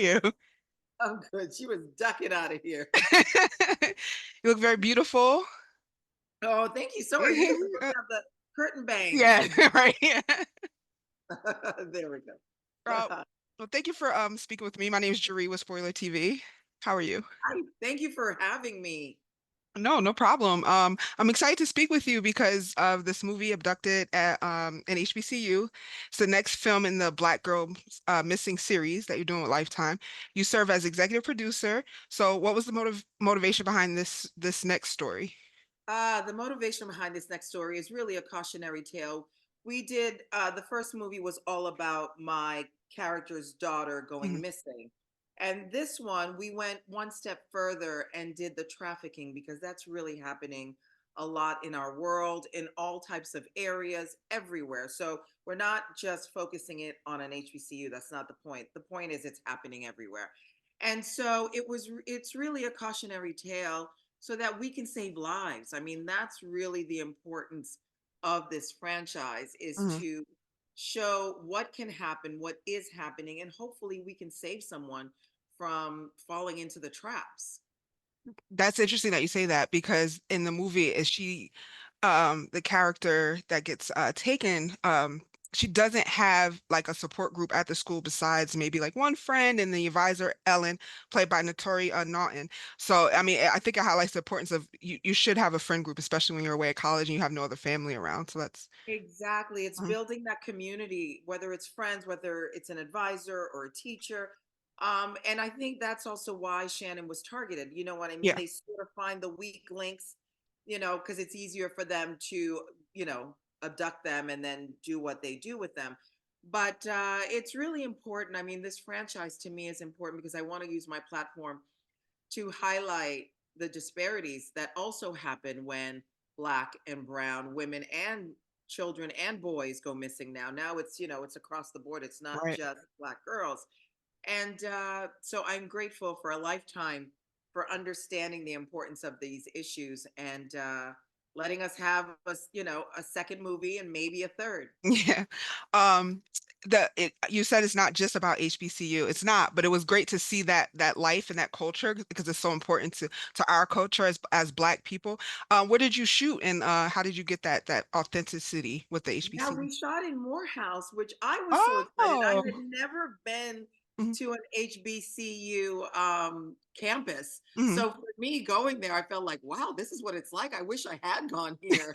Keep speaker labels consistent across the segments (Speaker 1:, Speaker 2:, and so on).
Speaker 1: you?
Speaker 2: I'm good. She was ducking out of here.
Speaker 1: You look very beautiful.
Speaker 2: Oh, thank you so much. You just supposed to have the curtain bangs.
Speaker 1: Yeah, right. Yeah.
Speaker 2: There we go.
Speaker 1: Uh, well, thank you for speaking with me. My name is Je-Ree with Spoiler TV. How are you?
Speaker 2: Hi, thank you for having me.
Speaker 1: No, no problem. I'm excited to speak with you because of this movie Abducted at an HBCU. It's the next film in the Black Girl Missing series that you're doing with Lifetime. You serve as executive producer. So, what was the motivation behind this next story?
Speaker 2: The motivation behind this next story is really a cautionary tale. We did, the first movie was all about my character's daughter going
Speaker 1: Mhm.
Speaker 2: missing. And this one, we went one step further and did the trafficking because that's really happening a lot in our world, in all types of areas, everywhere. So we're not just focusing it on an HBCU. That's not the point. The point is it's happening everywhere. And so it's really a cautionary tale so that we can save lives. I mean, that's really the importance of this franchise is
Speaker 1: Mhm.
Speaker 2: to show what can happen, what is happening, and hopefully we can save someone from falling into the traps.
Speaker 1: That's interesting that you say that because in the movie, is she, the character that gets taken, she doesn't have like a support group at the school besides maybe like one friend and the advisor Ellen, played by Naturi Naughton. So I mean, I think it highlights the importance of you should have a friend group, especially when you're away at college and you have no other family around. So that's
Speaker 2: Exactly. It's
Speaker 1: Mhm.
Speaker 2: building that community, whether it's friends, whether it's an advisor or a teacher. And I think that's also why Shannon was targeted. You know what I mean?
Speaker 1: Yeah.
Speaker 2: They sort of find the weak links, because it's easier for them to, abduct them and then do what they do with them. But it's really important. I mean, this franchise to me is important because I want to use my platform to highlight the disparities that also happen when black and brown women and children and boys go missing now it's across the board, it's not
Speaker 1: Right.
Speaker 2: just black girls. And so I'm grateful for a lifetime for understanding the importance of these issues and letting us have a second movie and maybe a third.
Speaker 1: Yeah. Um, you said it's not just about HBCU. It's not, but it was great to see that life and that culture because it's so important to our culture as Black people. Where did you shoot and how did you get that authenticity with the
Speaker 2: Yeah,
Speaker 1: HBCU?
Speaker 2: we shot in Morehouse, which I was so excited. I
Speaker 1: Oh,
Speaker 2: had never been
Speaker 1: mhm,
Speaker 2: to an HBCU campus.
Speaker 1: mhm.
Speaker 2: So for me going there, I felt like, wow, this is what it's like. I wish I had gone here.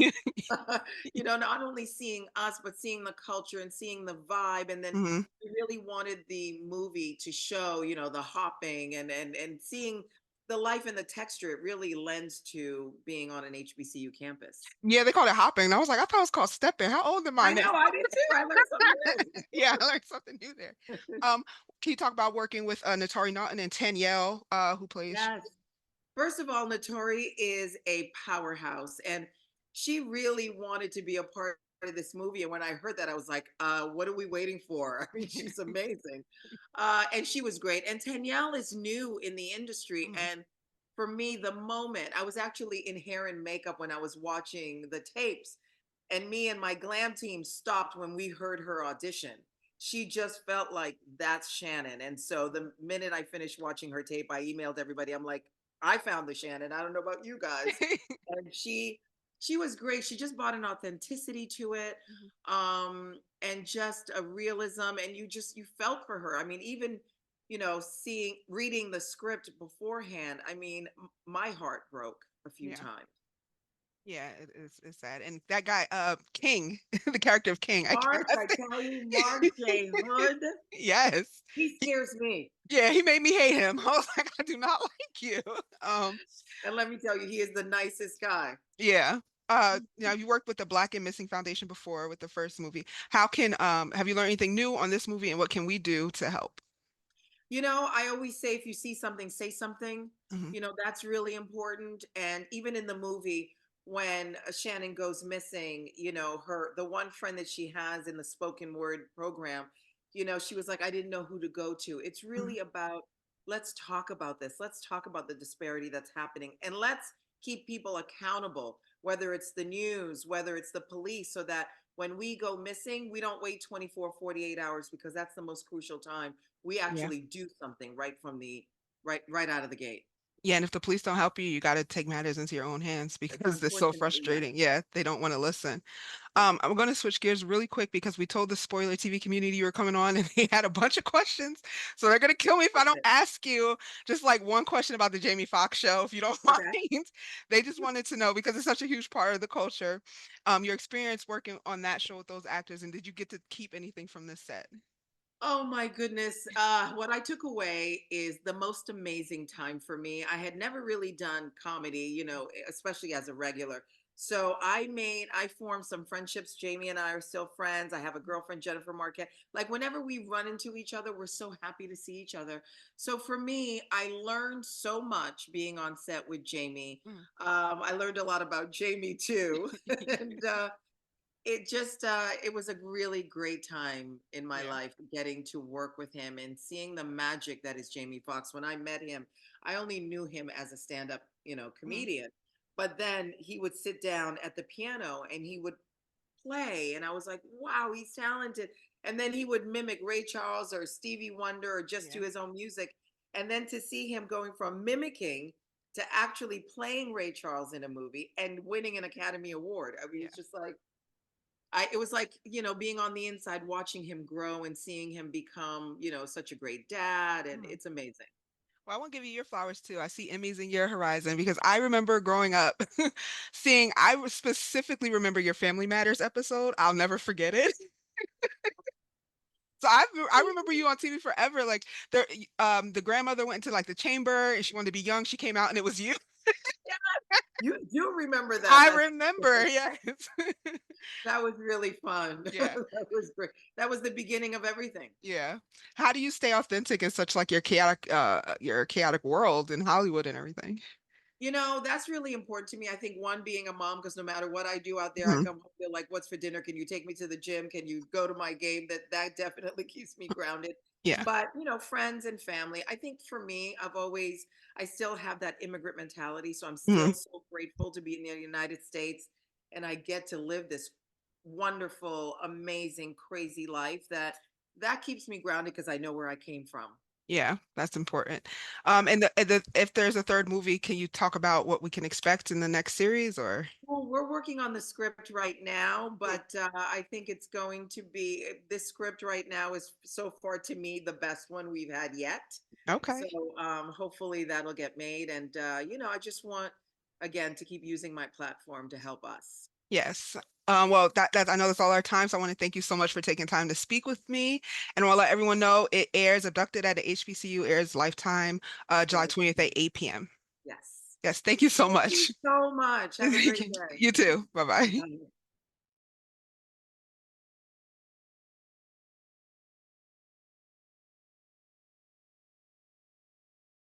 Speaker 2: Not only seeing us, but seeing the culture and seeing the vibe. And then
Speaker 1: Mhm.
Speaker 2: we really wanted the movie to show, the hopping and seeing the life and the texture. It really lends to being on an HBCU campus.
Speaker 1: Yeah, they call it hopping. And I was like, I thought it was called stepping. How old am I
Speaker 2: I
Speaker 1: now?
Speaker 2: know, I did too. I learned something
Speaker 1: Yeah, I learned something new there.
Speaker 2: new.
Speaker 1: Um, can you talk about working with Natari Naughton and Tanyelle, who plays?
Speaker 2: Yes. First of all, Notori is a powerhouse, and she really wanted to be a part of this movie. And when I heard that, I was like, what are we waiting for? I mean, she's amazing. And she was great. And Danielle is new in the industry.
Speaker 1: Mhm.
Speaker 2: And for me, the moment I was actually in hair and makeup when I was watching the tapes, and me and my glam team stopped when we heard her audition. She just felt like that's Shannon. And so the minute I finished watching her tape, I emailed everybody. I'm like, I found the Shannon. I don't know about you guys. And she was great. She just brought an authenticity to it,
Speaker 1: Mhm.
Speaker 2: and just a realism. And you felt for her. I mean, even seeing reading the script beforehand. I mean, my heart broke a few
Speaker 1: Yeah.
Speaker 2: times.
Speaker 1: Yeah, it's sad. And that guy, King, the character of King, I
Speaker 2: Mark,
Speaker 1: cannot
Speaker 2: I
Speaker 1: say.
Speaker 2: tell you, Mark J. Hood,
Speaker 1: Yes.
Speaker 2: he
Speaker 1: He,
Speaker 2: scares me.
Speaker 1: yeah, he made me hate him. I was like, I do not like you. Um,
Speaker 2: And let me tell you, he is the nicest guy.
Speaker 1: yeah. You worked with the Black and Missing Foundation before with the first movie. How can have you learned anything new on this movie and what can we do to help?
Speaker 2: I always say if you see something, say something.
Speaker 1: Hmm.
Speaker 2: That's really important. And even in the movie, when Shannon goes missing, the one friend that she has in the spoken word program, she was like, I didn't know who to go to. It's
Speaker 1: Hmm.
Speaker 2: really about let's talk about this. Let's talk about the disparity that's happening and let's keep people accountable, whether it's the news, whether it's the police, so that when we go missing, we don't wait 24, 48 hours because that's the most crucial time. We
Speaker 1: Yeah.
Speaker 2: actually do something right from the right out of the gate.
Speaker 1: Yeah, and if the police don't help you, you got to take matters into your own hands because it's so
Speaker 2: Unfortunately, yes.
Speaker 1: frustrating. Yeah, they don't want to listen.
Speaker 2: Yeah.
Speaker 1: I'm going to switch gears really quick because we told the spoiler TV community you were coming on and they had a bunch of questions. So they're going to kill me if I don't
Speaker 2: Okay.
Speaker 1: ask you just like one question about the Jamie Foxx show, if you don't
Speaker 2: Okay.
Speaker 1: mind. They just wanted to know because it's such a huge part of the culture, your experience working on that show with those actors, and did you get to keep anything from this set?
Speaker 2: Oh my goodness. What I took away is the most amazing time for me. I had never really done comedy, especially as a regular. So I formed some friendships. Jamie and I are still friends. I have a girlfriend, Jennifer Marquette. Like whenever we run into each other, we're so happy to see each other. So for me, I learned so much being on set with Jamie.
Speaker 1: Mm.
Speaker 2: I learned a lot about Jamie too. and it was a really great time in my
Speaker 1: Yeah.
Speaker 2: life getting to work with him and seeing the magic that is Jamie Foxx. When I met him, I only knew him as a stand-up,
Speaker 1: Mhm.
Speaker 2: comedian. But then he would sit down at the piano and he would play, and I was like, wow, he's talented. And then he would mimic Ray Charles or Stevie Wonder or just do
Speaker 1: Yeah.
Speaker 2: his own music. And then to see him going from mimicking to actually playing Ray Charles in a movie and winning an Academy Award. I mean,
Speaker 1: Yeah.
Speaker 2: it's just like it was like, being on the inside, watching him grow and seeing him become, such a great dad. And
Speaker 1: Mhm.
Speaker 2: it's amazing.
Speaker 1: Well, I want to give you your flowers too. I see Emmys in your horizon because I remember growing up specifically remember your Family Matters episode. I'll never forget it. So I remember you on TV forever. Like the grandmother went into like the chamber and she wanted to be young. She came out and it was you.
Speaker 2: Yeah, you do remember that.
Speaker 1: I
Speaker 2: That's
Speaker 1: remember, yes.
Speaker 2: that was really fun.
Speaker 1: Yeah,
Speaker 2: That was great. That was the beginning of everything.
Speaker 1: yeah. How do you stay authentic in such like your chaotic world in Hollywood and everything?
Speaker 2: That's really important to me. I think one, being a mom, because no matter what I do out there, I
Speaker 1: Mhm.
Speaker 2: come home, feel like, what's for dinner? Can you take me to the gym? Can you go to my game? That definitely keeps me grounded.
Speaker 1: Yeah.
Speaker 2: But friends and family. I think for me, I still have that immigrant mentality. So I'm still
Speaker 1: Mhm.
Speaker 2: so grateful to be in the United States, and I get to live this wonderful, amazing, crazy life that keeps me grounded because I know where I came from.
Speaker 1: Yeah, that's important.
Speaker 2: Yeah.
Speaker 1: If there's a third movie, can you talk about what we can expect in the next series or?
Speaker 2: Well, we're working on the script right now,
Speaker 1: Mm.
Speaker 2: but I think it's going to be this script right now is so far to me the best one we've had yet. So
Speaker 1: Okay.
Speaker 2: hopefully that'll get made. And, I just want, again, to keep using my platform to help us.
Speaker 1: Yes. Well, I know that's all our time, so I want to thank you so much for taking time to speak with me. And I want to let everyone know it airs Abducted at the HBCU, airs Lifetime, July
Speaker 2: July
Speaker 1: 20th at
Speaker 2: 20th.
Speaker 1: 8 p.m.
Speaker 2: Yes.
Speaker 1: Yes, thank you so
Speaker 2: Thank you
Speaker 1: much.
Speaker 2: so much. Have a great day.
Speaker 1: You too. Bye-bye.
Speaker 2: Bye.